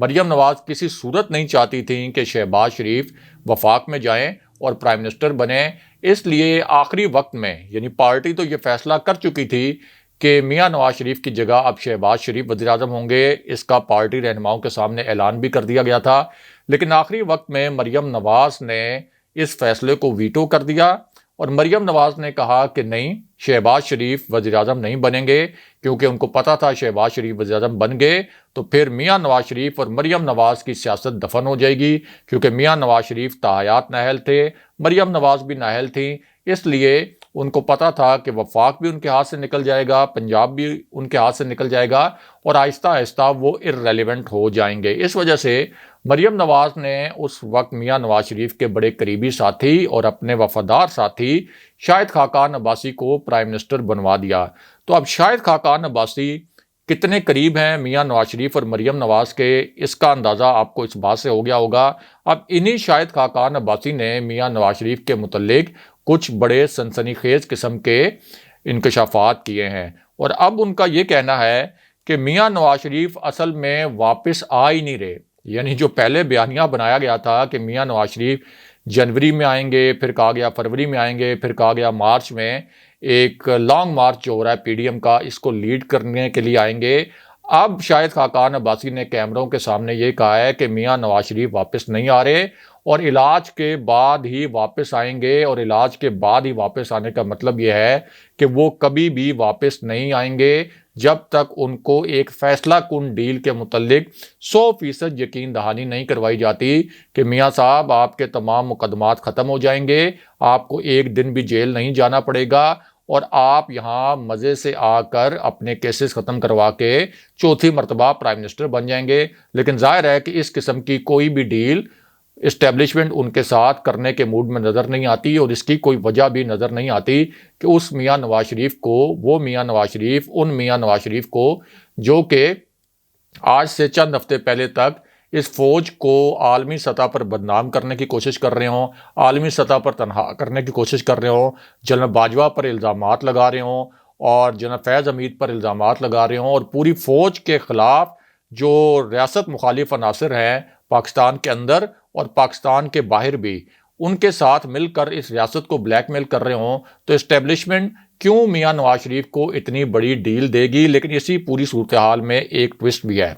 مریم نواز کسی صورت نہیں چاہتی تھیں کہ شہباز شریف وفاق میں جائیں اور پرائم منسٹر بنیں، اس لیے آخری وقت میں یعنی پارٹی تو یہ فیصلہ کر چکی تھی کہ میاں نواز شریف کی جگہ اب شہباز شریف وزیر اعظم ہوں گے، اس کا پارٹی رہنماؤں کے سامنے اعلان بھی کر دیا گیا تھا، لیکن آخری وقت میں مریم نواز نے اس فیصلے کو ویٹو کر دیا اور مریم نواز نے کہا کہ نہیں، شہباز شریف وزیر اعظم نہیں بنیں گے، کیونکہ ان کو پتا تھا شہباز شریف وزیر اعظم بن گئے تو پھر میاں نواز شریف اور مریم نواز کی سیاست دفن ہو جائے گی، کیونکہ میاں نواز شریف تاحیات نااہل تھے، مریم نواز بھی نااہل تھیں، اس لیے ان کو پتا تھا کہ وفاق بھی ان کے ہاتھ سے نکل جائے گا، پنجاب بھی ان کے ہاتھ سے نکل جائے گا اور آہستہ آہستہ وہ ارریلیونٹ ہو جائیں گے۔ اس وجہ سے مریم نواز نے اس وقت میاں نواز شریف کے بڑے قریبی ساتھی اور اپنے وفادار ساتھی شاہد خاقان عباسی کو پرائم منسٹر بنوا دیا۔ تو اب شاہد خاقان عباسی کتنے قریب ہیں میاں نواز شریف اور مریم نواز کے، اس کا اندازہ آپ کو اس بات سے ہو گیا ہوگا۔ اب انہی شاہد خاقان عباسی نے میاں نواز شریف کے متعلق کچھ بڑے سنسنی خیز قسم کے انکشافات کیے ہیں، اور اب ان کا یہ کہنا ہے کہ میاں نواز شریف اصل میں واپس آ ہی نہیں رہے، یعنی جو پہلے بیانیہ بنایا گیا تھا کہ میاں نواز شریف جنوری میں آئیں گے، پھر کہا گیا فروری میں آئیں گے، پھر کہا گیا مارچ میں ایک لانگ مارچ جو ہو رہا ہے پی ڈی ایم کا، اس کو لیڈ کرنے کے لیے آئیں گے۔ اب شاہد خاقان عباسی نے کیمروں کے سامنے یہ کہا ہے کہ میاں نواز شریف واپس نہیں آ رہے اور علاج کے بعد ہی واپس آئیں گے، اور علاج کے بعد ہی واپس آنے کا مطلب یہ ہے کہ وہ کبھی بھی واپس نہیں آئیں گے جب تک ان کو ایک فیصلہ کن ڈیل کے متعلق 100% یقین دہانی نہیں کروائی جاتی کہ میاں صاحب آپ کے تمام مقدمات ختم ہو جائیں گے، آپ کو ایک دن بھی جیل نہیں جانا پڑے گا اور آپ یہاں مزے سے آ کر اپنے کیسز ختم کروا کے چوتھی مرتبہ پرائم منسٹر بن جائیں گے۔ لیکن ظاہر ہے کہ اس قسم کی کوئی بھی ڈیل اسٹیبلشمنٹ ان کے ساتھ کرنے کے موڈ میں نظر نہیں آتی، اور اس کی کوئی وجہ بھی نظر نہیں آتی کہ اس میاں نواز شریف کو، وہ میاں نواز شریف ان میاں نواز شریف کو جو کہ آج سے چند ہفتے پہلے تک اس فوج کو عالمی سطح پر بدنام کرنے کی کوشش کر رہے ہوں، عالمی سطح پر تنہا کرنے کی کوشش کر رہے ہوں، جنرل باجوہ پر الزامات لگا رہے ہوں اور جنرل فیض حمید پر الزامات لگا رہے ہوں، اور پوری فوج کے خلاف جو ریاست مخالف عناصر ہیں پاکستان کے اندر اور پاکستان کے باہر بھی، ان کے ساتھ مل کر اس ریاست کو بلیک میل کر رہے ہوں، تو اسٹیبلشمنٹ کیوں میاں نواز شریف کو اتنی بڑی ڈیل دے گی؟ لیکن اسی پوری صورتحال میں ایک ٹوسٹ بھی ہے،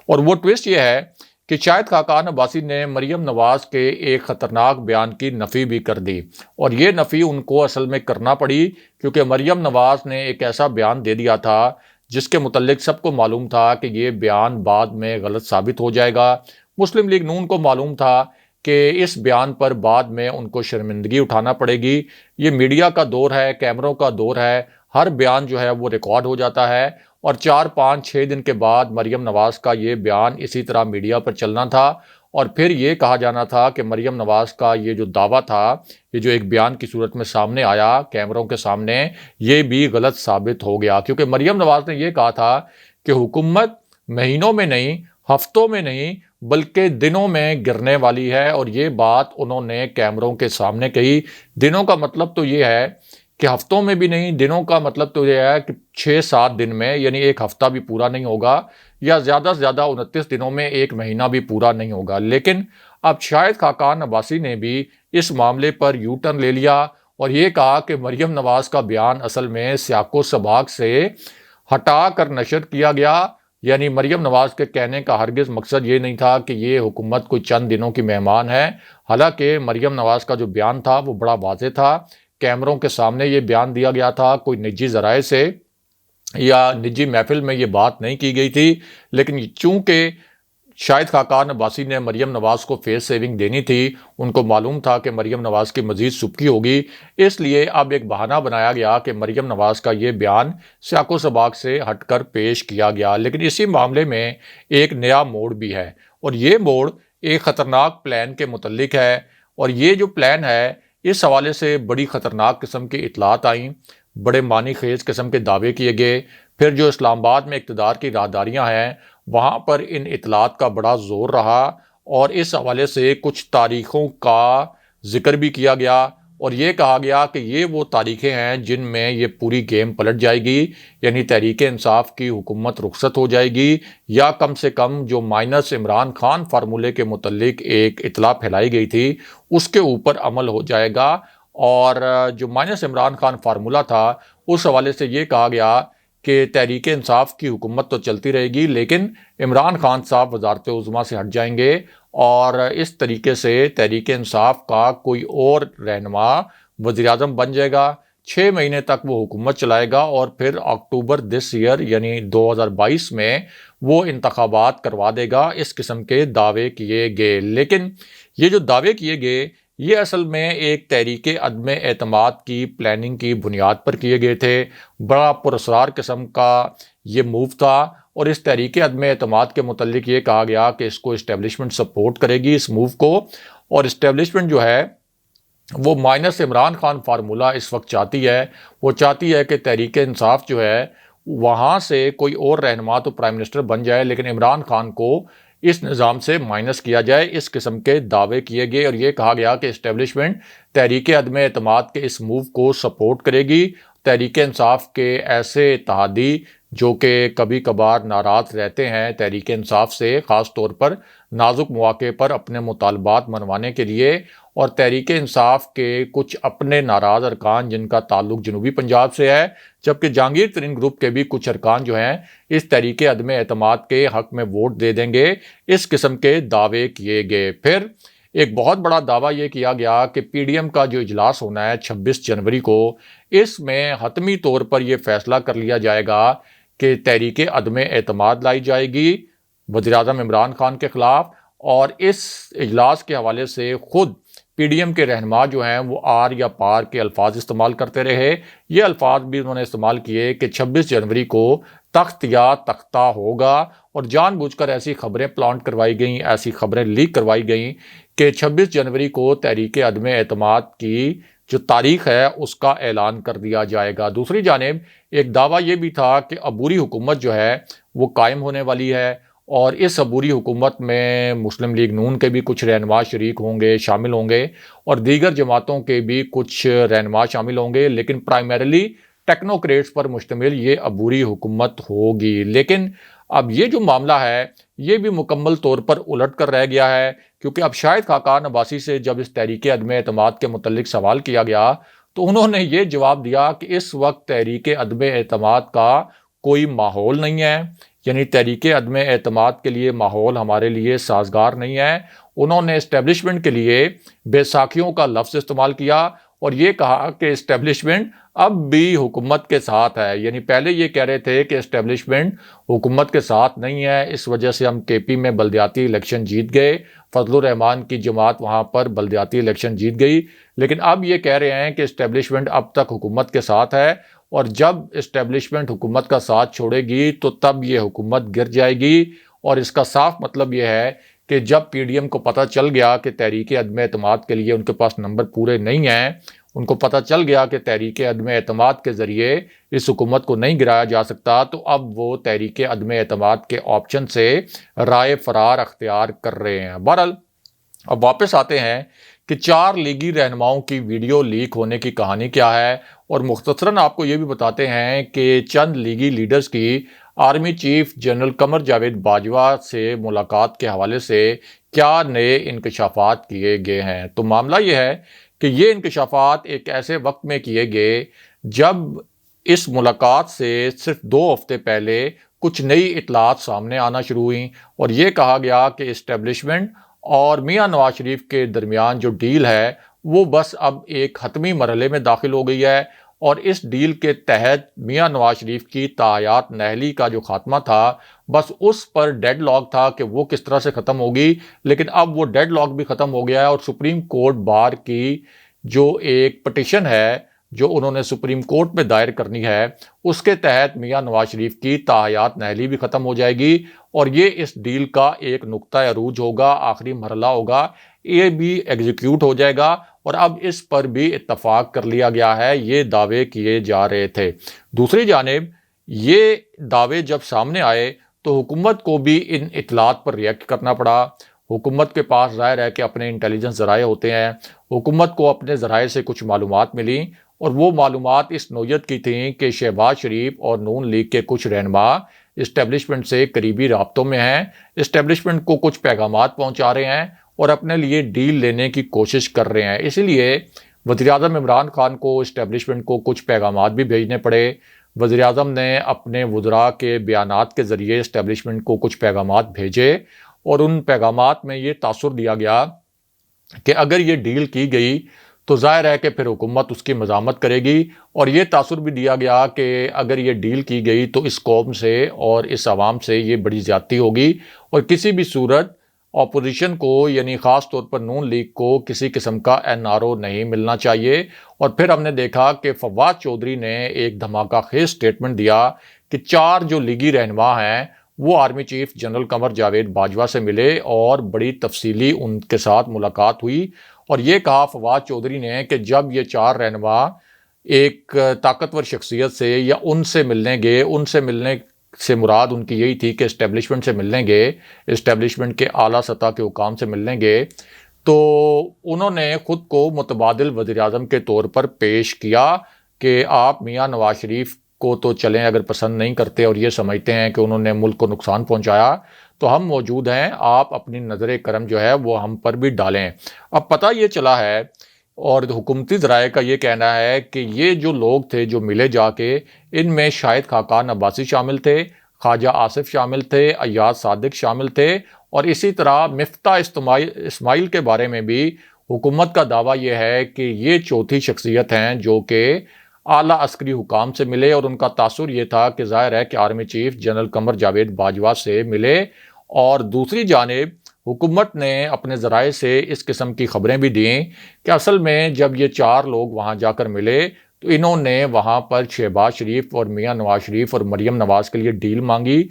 اور وہ ٹوسٹ یہ ہے کہ شاہد خاقان عباسی نے مریم نواز کے ایک خطرناک بیان کی نفی بھی کر دی، اور یہ نفی ان کو اصل میں کرنا پڑی کیونکہ مریم نواز نے ایک ایسا بیان دے دیا تھا جس کے متعلق سب کو معلوم تھا کہ یہ بیان بعد میں غلط ثابت ہو جائے گا۔ مسلم لیگ نون کو معلوم تھا کہ اس بیان پر بعد میں ان کو شرمندگی اٹھانا پڑے گی۔ یہ میڈیا کا دور ہے، کیمروں کا دور ہے، ہر بیان جو ہے وہ ریکارڈ ہو جاتا ہے، اور 4 5 6 دن کے بعد مریم نواز کا یہ بیان اسی طرح میڈیا پر چلنا تھا، اور پھر یہ کہا جانا تھا کہ مریم نواز کا یہ جو دعویٰ تھا، یہ جو ایک بیان کی صورت میں سامنے آیا کیمروں کے سامنے، یہ بھی غلط ثابت ہو گیا، کیونکہ مریم نواز نے یہ کہا تھا کہ حکومت مہینوں میں نہیں، ہفتوں میں نہیں بلکہ دنوں میں گرنے والی ہے، اور یہ بات انہوں نے کیمروں کے سامنے کہی۔ دنوں کا مطلب تو یہ ہے کہ ہفتوں میں بھی نہیں، دنوں کا مطلب تو یہ ہے کہ 6 7 دن میں، یعنی ایک ہفتہ بھی پورا نہیں ہوگا، یا زیادہ سے زیادہ 29 دنوں میں ایک مہینہ بھی پورا نہیں ہوگا۔ لیکن اب شاہد خاقان عباسی نے بھی اس معاملے پر یو ٹرن لے لیا اور یہ کہا کہ مریم نواز کا بیان اصل میں سیاق و سباق سے ہٹا کر نشر کیا گیا، یعنی مریم نواز کے کہنے کا ہرگز مقصد یہ نہیں تھا کہ یہ حکومت کوئی چند دنوں کی مہمان ہے، حالانکہ مریم نواز کا جو بیان تھا وہ بڑا واضح تھا، کیمروں کے سامنے یہ بیان دیا گیا تھا، کوئی نجی ذرائع سے یا نجی محفل میں یہ بات نہیں کی گئی تھی، لیکن چونکہ شاہد خاقان عباسی نے مریم نواز کو فیس سیونگ دینی تھی، ان کو معلوم تھا کہ مریم نواز کی مزید سبکی ہوگی، اس لیے اب ایک بہانہ بنایا گیا کہ مریم نواز کا یہ بیان سیاق و سباق سے ہٹ کر پیش کیا گیا۔ لیکن اسی معاملے میں ایک نیا موڑ بھی ہے، اور یہ موڑ ایک خطرناک پلان کے متعلق ہے، اور یہ جو پلان ہے اس حوالے سے بڑی خطرناک قسم کی اطلاعات آئیں، بڑے معنی خیز قسم کے دعوے کیے گئے، پھر جو اسلام آباد میں اقتدار کی راہداریاں ہیں وہاں پر ان اطلاعات کا بڑا زور رہا، اور اس حوالے سے کچھ تاریخوں کا ذکر بھی کیا گیا، اور یہ کہا گیا کہ یہ وہ تاریخیں ہیں جن میں یہ پوری گیم پلٹ جائے گی، یعنی تحریک انصاف کی حکومت رخصت ہو جائے گی، یا کم سے کم جو مائنس عمران خان فارمولے کے متعلق ایک اطلاع پھیلائی گئی تھی اس کے اوپر عمل ہو جائے گا۔ اور جو مائنس عمران خان فارمولہ تھا اس حوالے سے یہ کہا گیا کہ تحریک انصاف کی حکومت تو چلتی رہے گی لیکن عمران خان صاحب وزارت عظمیٰ سے ہٹ جائیں گے، اور اس طریقے سے تحریک انصاف کا کوئی اور رہنما وزیر اعظم بن جائے گا، 6 مہینے تک وہ حکومت چلائے گا، اور پھر اکتوبر دس ایئر یعنی 2022 میں وہ انتخابات کروا دے گا۔ اس قسم کے دعوے کیے گئے، لیکن یہ جو دعوے کیے گئے یہ اصل میں ایک تحریک عدم اعتماد کی پلاننگ کی بنیاد پر کیے گئے تھے۔ بڑا پراسرار قسم کا یہ موو تھا، اور اس تحریک عدم اعتماد کے متعلق یہ کہا گیا کہ اس کو اسٹیبلشمنٹ سپورٹ کرے گی اس موو کو، اور اسٹیبلشمنٹ جو ہے وہ مائنس عمران خان فارمولہ اس وقت چاہتی ہے، وہ چاہتی ہے کہ تحریک انصاف جو ہے وہاں سے کوئی اور رہنما تو پرائم منسٹر بن جائے لیکن عمران خان کو اس نظام سے مائنس کیا جائے۔ اس قسم کے دعوے کیے گئے، اور یہ کہا گیا کہ اسٹیبلشمنٹ تحریک عدم اعتماد کے اس موو کو سپورٹ کرے گی۔ تحریک انصاف کے ایسے اتحادی جو کہ کبھی کبھار ناراض رہتے ہیں تحریک انصاف سے، خاص طور پر نازک مواقع پر اپنے مطالبات منوانے کے لیے، اور تحریک انصاف کے کچھ اپنے ناراض ارکان جن کا تعلق جنوبی پنجاب سے ہے، جبکہ جہانگیر ترین گروپ کے بھی کچھ ارکان جو ہیں اس تحریک عدم اعتماد کے حق میں ووٹ دے دیں گے۔ اس قسم کے دعوے کیے گئے۔ پھر ایک بہت بڑا دعویٰ یہ کیا گیا کہ پی ڈی ایم کا جو اجلاس ہونا ہے 26 جنوری کو، اس میں حتمی طور پر یہ فیصلہ کر لیا جائے گا کہ تحریک عدم اعتماد لائی جائے گی وزیر اعظم عمران خان کے خلاف، اور اس اجلاس کے حوالے سے خود پی ڈی ایم کے رہنما جو ہیں وہ آر یا پار کے الفاظ استعمال کرتے رہے۔ یہ الفاظ بھی انہوں نے استعمال کیے کہ 26 جنوری کو تخت یا تختہ ہوگا، اور جان بوجھ کر ایسی خبریں پلانٹ کروائی گئیں، ایسی خبریں لیک کروائی گئیں کہ 26 جنوری کو تحریک عدم اعتماد کی جو تاریخ ہے اس کا اعلان کر دیا جائے گا۔ دوسری جانب ایک دعویٰ یہ بھی تھا کہ عبوری حکومت جو ہے وہ قائم ہونے والی ہے، اور اس عبوری حکومت میں مسلم لیگ نون کے بھی کچھ رہنما شریک ہوں گے، شامل ہوں گے، اور دیگر جماعتوں کے بھی کچھ رہنما شامل ہوں گے، لیکن پرائمریلی ٹیکنوکریٹس پر مشتمل یہ عبوری حکومت ہوگی۔ لیکن اب یہ جو معاملہ ہے یہ بھی مکمل طور پر الٹ کر رہ گیا ہے، کیونکہ اب شاہد خاقان عباسی سے جب اس تحریک عدم اعتماد کے متعلق سوال کیا گیا تو انہوں نے یہ جواب دیا کہ اس وقت تحریک عدم اعتماد کا کوئی ماحول نہیں ہے، یعنی تحریک عدم اعتماد کے لیے ماحول ہمارے لیے سازگار نہیں ہے۔ انہوں نے اسٹیبلشمنٹ کے لیے بیساکھیوں کا لفظ استعمال کیا، اور یہ کہا کہ اسٹیبلشمنٹ اب بھی حکومت کے ساتھ ہے، یعنی پہلے یہ کہہ رہے تھے کہ اسٹیبلشمنٹ حکومت کے ساتھ نہیں ہے، اس وجہ سے ہم کے پی میں بلدیاتی الیکشن جیت گئے، فضل الرحمان کی جماعت وہاں پر بلدیاتی الیکشن جیت گئی، لیکن اب یہ کہہ رہے ہیں کہ اسٹیبلشمنٹ اب تک حکومت کے ساتھ ہے، اور جب اسٹیبلشمنٹ حکومت کا ساتھ چھوڑے گی تو تب یہ حکومت گر جائے گی۔ اور اس کا صاف مطلب یہ ہے کہ جب پی ڈی ایم کو پتہ چل گیا کہ تحریک عدم اعتماد کے لیے ان کے پاس نمبر پورے نہیں ہیں، ان کو پتہ چل گیا کہ تحریک عدم اعتماد کے ذریعے اس حکومت کو نہیں گرایا جا سکتا، تو اب وہ تحریک عدم اعتماد کے آپشن سے رائے فرار اختیار کر رہے ہیں۔ بہرحال اب واپس آتے ہیں کہ 4 لیگی رہنماؤں کی ویڈیو لیک ہونے کی کہانی کیا ہے، اور مختصراً آپ کو یہ بھی بتاتے ہیں کہ چند لیگی لیڈرز کی army chief general Qamar Javed Bajwa سے ملاقات کے حوالے سے کیا نئے انکشافات کیے گئے ہیں۔ تو معاملہ یہ ہے کہ یہ انکشافات ایک ایسے وقت میں کیے گئے جب اس ملاقات سے صرف 2 ہفتے پہلے کچھ نئی اطلاعات سامنے آنا شروع ہوئیں، اور یہ کہا گیا کہ اسٹیبلشمنٹ اور میاں نواز شریف کے درمیان جو ڈیل ہے وہ بس اب ایک حتمی مرحلے میں داخل ہو گئی ہے، اور اس ڈیل کے تحت میاں نواز شریف کی تاحیات نہلی کا جو خاتمہ تھا بس اس پر ڈیڈ لاک تھا کہ وہ کس طرح سے ختم ہوگی، لیکن اب وہ ڈیڈ لاک بھی ختم ہو گیا ہے، اور سپریم کورٹ بار کی جو ایک پٹیشن ہے جو انہوں نے سپریم کورٹ میں دائر کرنی ہے اس کے تحت میاں نواز شریف کی تاحیات نہلی بھی ختم ہو جائے گی، اور یہ اس ڈیل کا ایک نقطہ عروج ہوگا، آخری مرحلہ ہوگا، یہ بھی ایگزیکیوٹ ہو جائے گا، اور اب اس پر بھی اتفاق کر لیا گیا ہے۔ یہ دعوے کیے جا رہے تھے۔ دوسری جانب یہ دعوے جب سامنے آئے تو حکومت کو بھی ان اطلاعات پر ریئیکٹ کرنا پڑا، حکومت کے پاس ظاہر ہے کہ اپنے انٹیلیجنس ذرائع ہوتے ہیں، حکومت کو اپنے ذرائع سے کچھ معلومات ملیں اور وہ معلومات اس نوعیت کی تھیں کہ شہباز شریف اور نون لیگ کے کچھ رہنما اسٹیبلشمنٹ سے قریبی رابطوں میں ہیں، اسٹیبلشمنٹ کو کچھ پیغامات پہنچا رہے ہیں اور اپنے لیے ڈیل لینے کی کوشش کر رہے ہیں۔ اسی لیے وزیراعظم عمران خان کو اسٹیبلشمنٹ کو کچھ پیغامات بھی بھیجنے پڑے۔ وزیراعظم نے اپنے وزراء کے بیانات کے ذریعے اسٹیبلشمنٹ کو کچھ پیغامات بھیجے اور ان پیغامات میں یہ تاثر دیا گیا کہ اگر یہ ڈیل کی گئی تو ظاہر ہے کہ پھر حکومت اس کی مزاحمت کرے گی، اور یہ تاثر بھی دیا گیا کہ اگر یہ ڈیل کی گئی تو اس قوم سے اور اس عوام سے یہ بڑی زیادتی ہوگی اور کسی بھی صورت اپوزیشن کو یعنی خاص طور پر نون لیگ کو کسی قسم کا NRO نہیں ملنا چاہیے۔ اور پھر ہم نے دیکھا کہ فواد چودھری نے ایک دھماکہ خیز سٹیٹمنٹ دیا کہ 4 جو لیگی رہنما ہیں وہ army chief general Qamar Javed Bajwa سے ملے اور بڑی تفصیلی ان کے ساتھ ملاقات ہوئی، اور یہ کہا فواد چودھری نے کہ جب یہ 4 رہنما ایک طاقتور شخصیت سے یا ان سے ملنے گے، ان سے ملنے سے مراد ان کی یہی تھی کہ اسٹیبلشمنٹ سے ملنے گے، اسٹیبلشمنٹ کے اعلیٰ سطح کے حکام سے ملنے گے، تو انہوں نے خود کو متبادل وزیراعظم کے طور پر پیش کیا کہ آپ میاں نواز شریف کو تو چلیں اگر پسند نہیں کرتے اور یہ سمجھتے ہیں کہ انہوں نے ملک کو نقصان پہنچایا تو ہم موجود ہیں، آپ اپنی نظر کرم جو ہے وہ ہم پر بھی ڈالیں۔ اب پتہ یہ چلا ہے اور حکومتی ذرائع کا یہ کہنا ہے کہ یہ جو لوگ تھے جو ملے جا کے، ان میں شاہد خاقان عباسی شامل تھے، خواجہ آصف شامل تھے، ایاز صادق شامل تھے، اور اسی طرح مفتاح اسماعیل کے بارے میں بھی حکومت کا دعویٰ یہ ہے کہ یہ چوتھی شخصیت ہیں جو کہ اعلیٰ عسکری حکام سے ملے، اور ان کا تاثر یہ تھا کہ ظاہر ہے کہ army chief general Qamar Javed Bajwa سے ملے۔ اور دوسری جانب حکومت نے اپنے ذرائع سے اس قسم کی خبریں بھی دیں کہ اصل میں جب یہ 4 لوگ وہاں جا کر ملے تو انہوں نے وہاں پر شہباز شریف اور میاں نواز شریف اور مریم نواز کے لیے ڈیل مانگی۔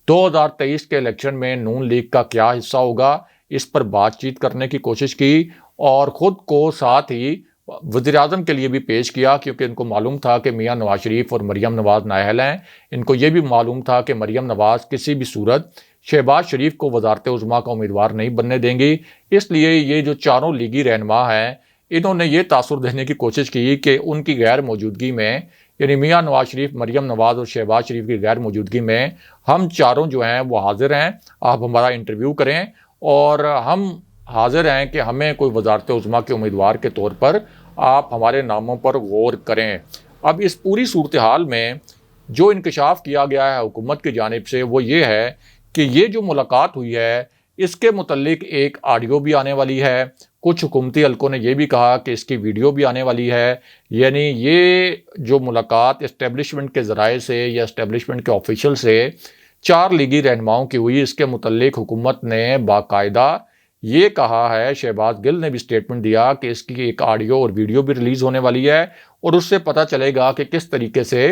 2023 کے الیکشن میں نون لیگ کا کیا حصہ ہوگا اس پر بات چیت کرنے کی کوشش کی، اور خود کو ساتھ ہی وزیراعظم کے لیے بھی پیش کیا، کیونکہ ان کو معلوم تھا کہ میاں نواز شریف اور مریم نواز نااہل ہیں۔ ان کو یہ بھی معلوم تھا کہ مریم نواز کسی بھی صورت شہباز شریف کو وزارت عظمیٰ کا امیدوار نہیں بننے دیں گی، اس لیے یہ جو 4 لیگی رہنما ہیں انہوں نے یہ تاثر دینے کی کوشش کی کہ ان کی غیر موجودگی میں، یعنی میاں نواز شریف، مریم نواز اور شہباز شریف کی غیر موجودگی میں ہم 4 جو ہیں وہ حاضر ہیں، آپ ہمارا انٹرویو کریں، اور ہم حاضر ہیں کہ ہمیں کوئی وزارت عظمیٰ کے امیدوار کے طور پر آپ ہمارے ناموں پر غور کریں۔ اب اس پوری صورتحال میں جو انکشاف کیا گیا ہے حکومت کی جانب سے وہ یہ ہے کہ یہ جو ملاقات ہوئی ہے اس کے متعلق ایک آڈیو بھی آنے والی ہے، کچھ حکومتی حلقوں نے یہ بھی کہا کہ اس کی ویڈیو بھی آنے والی ہے، یعنی یہ جو ملاقات اسٹیبلشمنٹ کے ذرائع سے یا اسٹیبلشمنٹ کے آفیشل سے 4 لیگی رہنماؤں کی ہوئی، اس کے متعلق حکومت نے باقاعدہ یہ کہا ہے، شہباز گل نے بھی سٹیٹمنٹ دیا کہ اس کی ایک آڈیو اور ویڈیو بھی ریلیز ہونے والی ہے، اور اس سے پتہ چلے گا کہ کس طریقے سے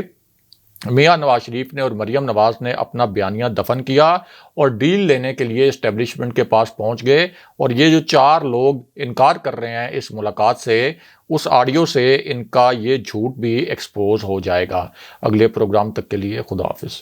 میاں نواز شریف نے اور مریم نواز نے اپنا بیانیہ دفن کیا اور ڈیل لینے کے لیے اسٹیبلشمنٹ کے پاس پہنچ گئے، اور یہ جو 4 لوگ انکار کر رہے ہیں اس ملاقات سے، اس آڈیو سے ان کا یہ جھوٹ بھی ایکسپوز ہو جائے گا۔ اگلے پروگرام تک کے لیے خدا حافظ۔